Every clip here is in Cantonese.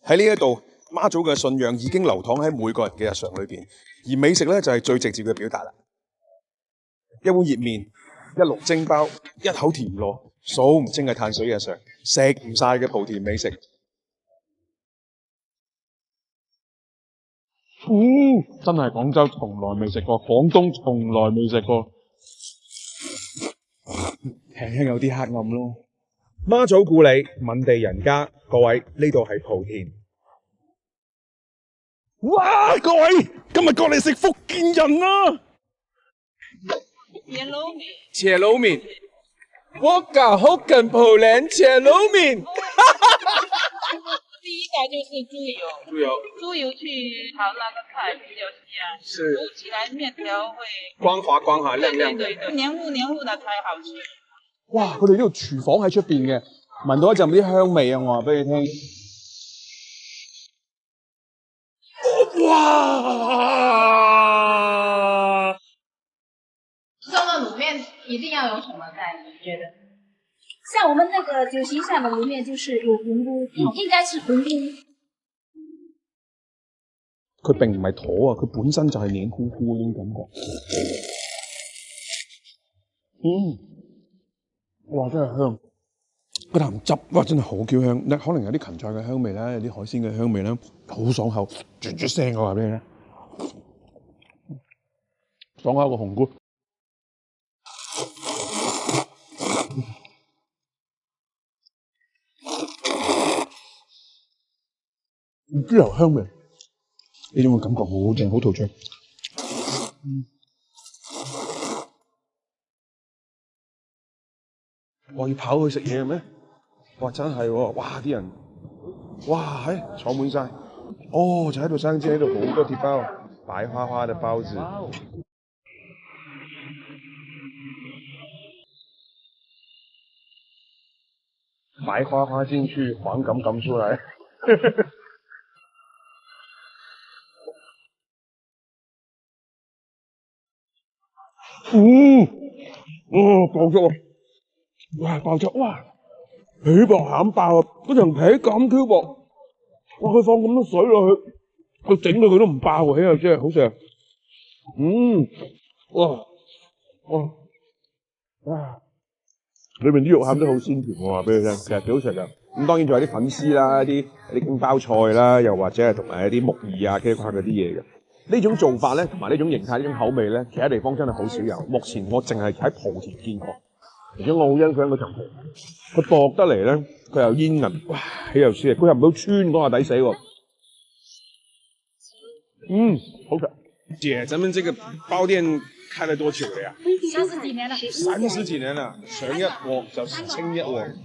喺呢一度，媽祖嘅信仰已經流淌喺每個人嘅日常裏邊，而美食咧就係最直接嘅表達啦。一碗熱麵，一籠蒸包，一口甜螺，數唔清嘅碳水日常，食唔晒嘅莆田美食。真係廣州從來未食過，廣東從來未食過，輕輕有啲黑暗咯。媽祖故里，閩地人家，各位呢度係莆田。哇！各位，今日過嚟食福建人啊！茄撈麵，茄撈麵，我搞福建莆田茄撈麵。第一个就是猪油，猪油去炒那个菜比较香，是煮起来面条会光滑亮亮。对，黏糊的才好吃。哇！佢哋呢度廚房喺出邊嘅，聞到一陣啲香味啊！我話俾你聽。哇！送个卤面一定要有什么在？你觉得？像我们那个九型上的卤面就是有紅菇，應該是紅菇。佢並唔係坨啊，佢本身就係黏糊糊呢種感覺。哇！真係香，個啖汁哇真係好嬌香，可能有啲芹菜嘅香味啦，有啲海鮮嘅香味啦，好爽口，啜聲我話俾你聽，爽口個紅菇。豬油香味，呢種嘅感覺好正，好陶醉。我要跑去食嘢嘅咩？哇！真係喎，哇！啲人，哇！坐滿晒，哦，就喺度生煎，喺度好多鐵包，白花花嘅包子。白花花進去，黃錦錦出來。爆汁啊！哇！爆汁哇！皮薄餡爆啊！嗰層皮咁 Q 薄，哇！佢放咁多水落去，佢整到佢都唔爆喎，起啊真係好食。哇！裏面啲肉餡都好鮮甜，我話俾你聽，其實幾好食㗎。咁當然仲有啲粉絲啦，啲京包菜啦，又或者係同埋一啲木耳啊、茄瓜嗰啲嘢嘅。呢種做法咧，同埋呢種形態、呢種口味咧，其他地方真係好少有。目前我淨係喺莆田見過，而且我好欣賞嗰層皮，佢薄得嚟咧，佢又煙韌，哇！起又鮮，佢又唔到穿嗰下抵死喎。好食。姐，咱們這個包店開了多久了呀30幾年了。30幾年啦，上一鑊就清一鑊。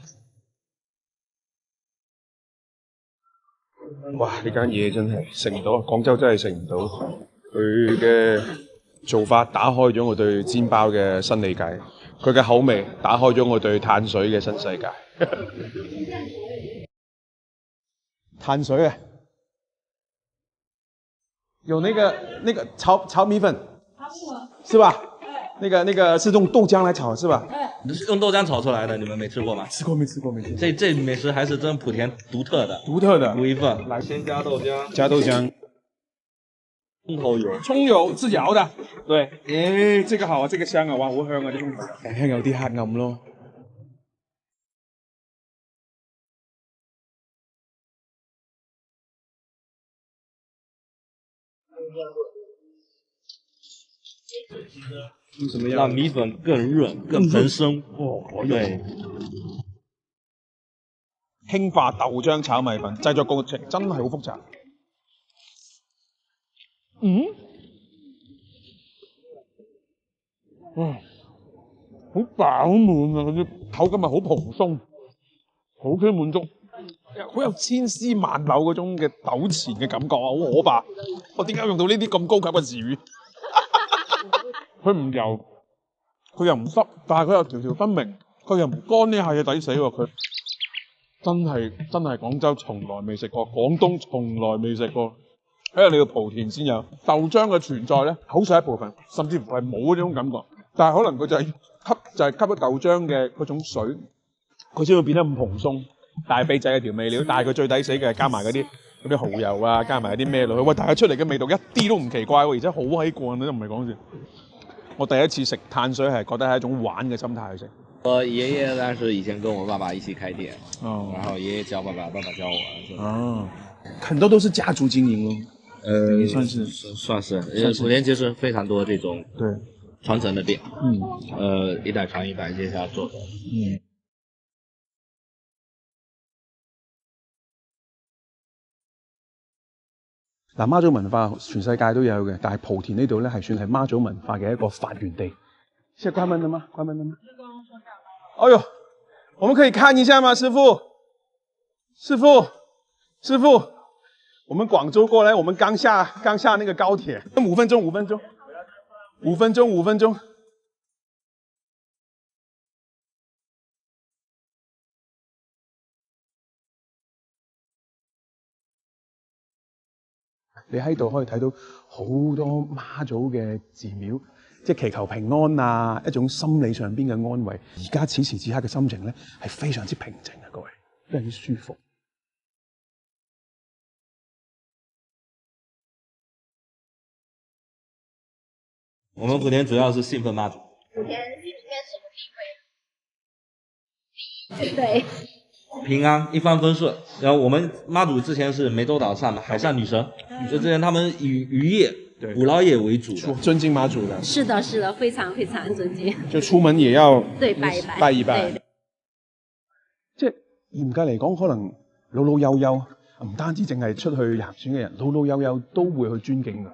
哇！呢間嘢真係食唔到，廣州真係食唔到。佢嘅做法打開咗我對煎包嘅新理解，佢嘅口味打開咗我對碳水嘅新世界。碳水啊！有那個炒米粉，是吧？那個是用豆漿來炒，是吧？是用豆漿炒出來的，你們沒吃過嗎？吃過沒吃過沒吃過。這美食還是真莆田獨特的。滷一份，來先加豆漿。加豆漿。蔥頭油。蔥油自己熬的。對。這個好啊，這個香啊，哇，好香啊啲蔥頭。輕輕有啲黑暗咯。讓米粉更潤、更蓬鬆。對。氫化豆漿炒米粉，製作過程真係好複雜。好飽滿啊！嗰啲口感係好蓬鬆，好 Q 滿足，好有千絲萬縷嗰種嘅糾纏嘅感覺啊！好可怕！我點解用到呢啲咁高級嘅詞語？佢唔油，佢又唔濕，但係佢又條條分明，佢又唔乾呢下嘢抵死喎！佢真係廣州從來未食過，廣東從來未食過，喺你個莆田先有豆漿嘅存在咧，好細一部分，甚至乎係冇嗰種感覺。但係可能佢就係吸咗豆漿嘅嗰種水，佢先會變得咁蓬鬆。大秘製嘅調味料，但係佢最抵死嘅係加埋嗰啲嗰啲蠔油啊，加埋啲咩落去，喂，大家出嚟嘅味道一啲都唔奇怪喎，而且好閪過癮，都唔係講笑。我第一次食碳水係覺得係一種玩嘅心態去食。我爺爺當時以前跟我爸爸一起開店，哦，然後爺爺教爸爸，爸爸教我。哦，很多都是家族經營咯。算是，莆田其實非常多這種對傳承的店，一代傳一代接下來做的。嗱，媽祖文化全世界都有嘅，但係莆田呢度咧係算係媽祖文化嘅一個發源地。現在關門了嗎？關門了嗎？哎呦，我們可以看一下嗎，師傅？師傅，我們廣州過來，我們剛下那個高鐵，5分鐘。你喺度可以睇到好多媽祖嘅寺廟，即係祈求平安啊，一種心理上邊嘅安慰。而家此時此刻嘅心情咧係非常之平靜啊，各位，非常之舒服。我們莆田主要是信奉媽祖。莆田心里面什麼地位？對。平安一帆風順，然後我們媽祖之前是湄洲島上的海上女神，就之前他們以漁業、捕撈業為主的，尊敬媽祖的。是的，是的，非常非常尊敬。就出門也要對拜一拜。即係嚴格嚟講，可能老老幼幼唔單止淨係出去行船嘅人，老老幼幼都會去尊敬佢。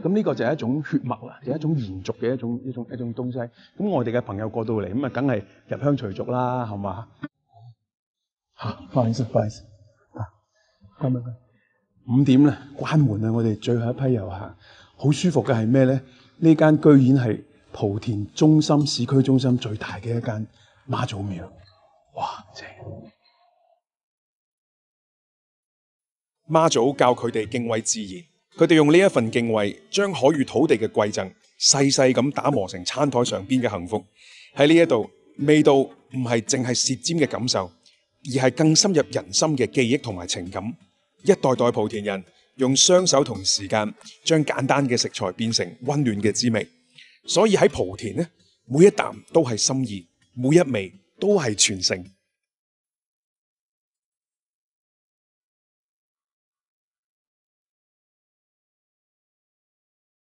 咁呢個就係一種血脈啦，就係一種延續嘅一種東西。咁我哋嘅朋友過到嚟，咁啊梗係入鄉隨俗啦，係嘛？不好意思，關門。5點啦，關門啦，我哋最後一批遊客。好舒服嘅係咩咧？呢間居然係莆田中心市區中心最大嘅一間媽祖廟。哇，正！媽祖教佢哋敬畏自然，佢哋用呢一份敬畏，將海與土地嘅貴贈細細咁打磨成餐台上邊嘅幸福。喺呢一度，味道唔係淨係舌尖嘅感受，而係更深入人心嘅記憶同埋情感。一代代莆田人用雙手同時間，將簡單嘅食材變成溫暖嘅滋味。所以喺莆田呢，每一啖都係心意，每一味都係傳承。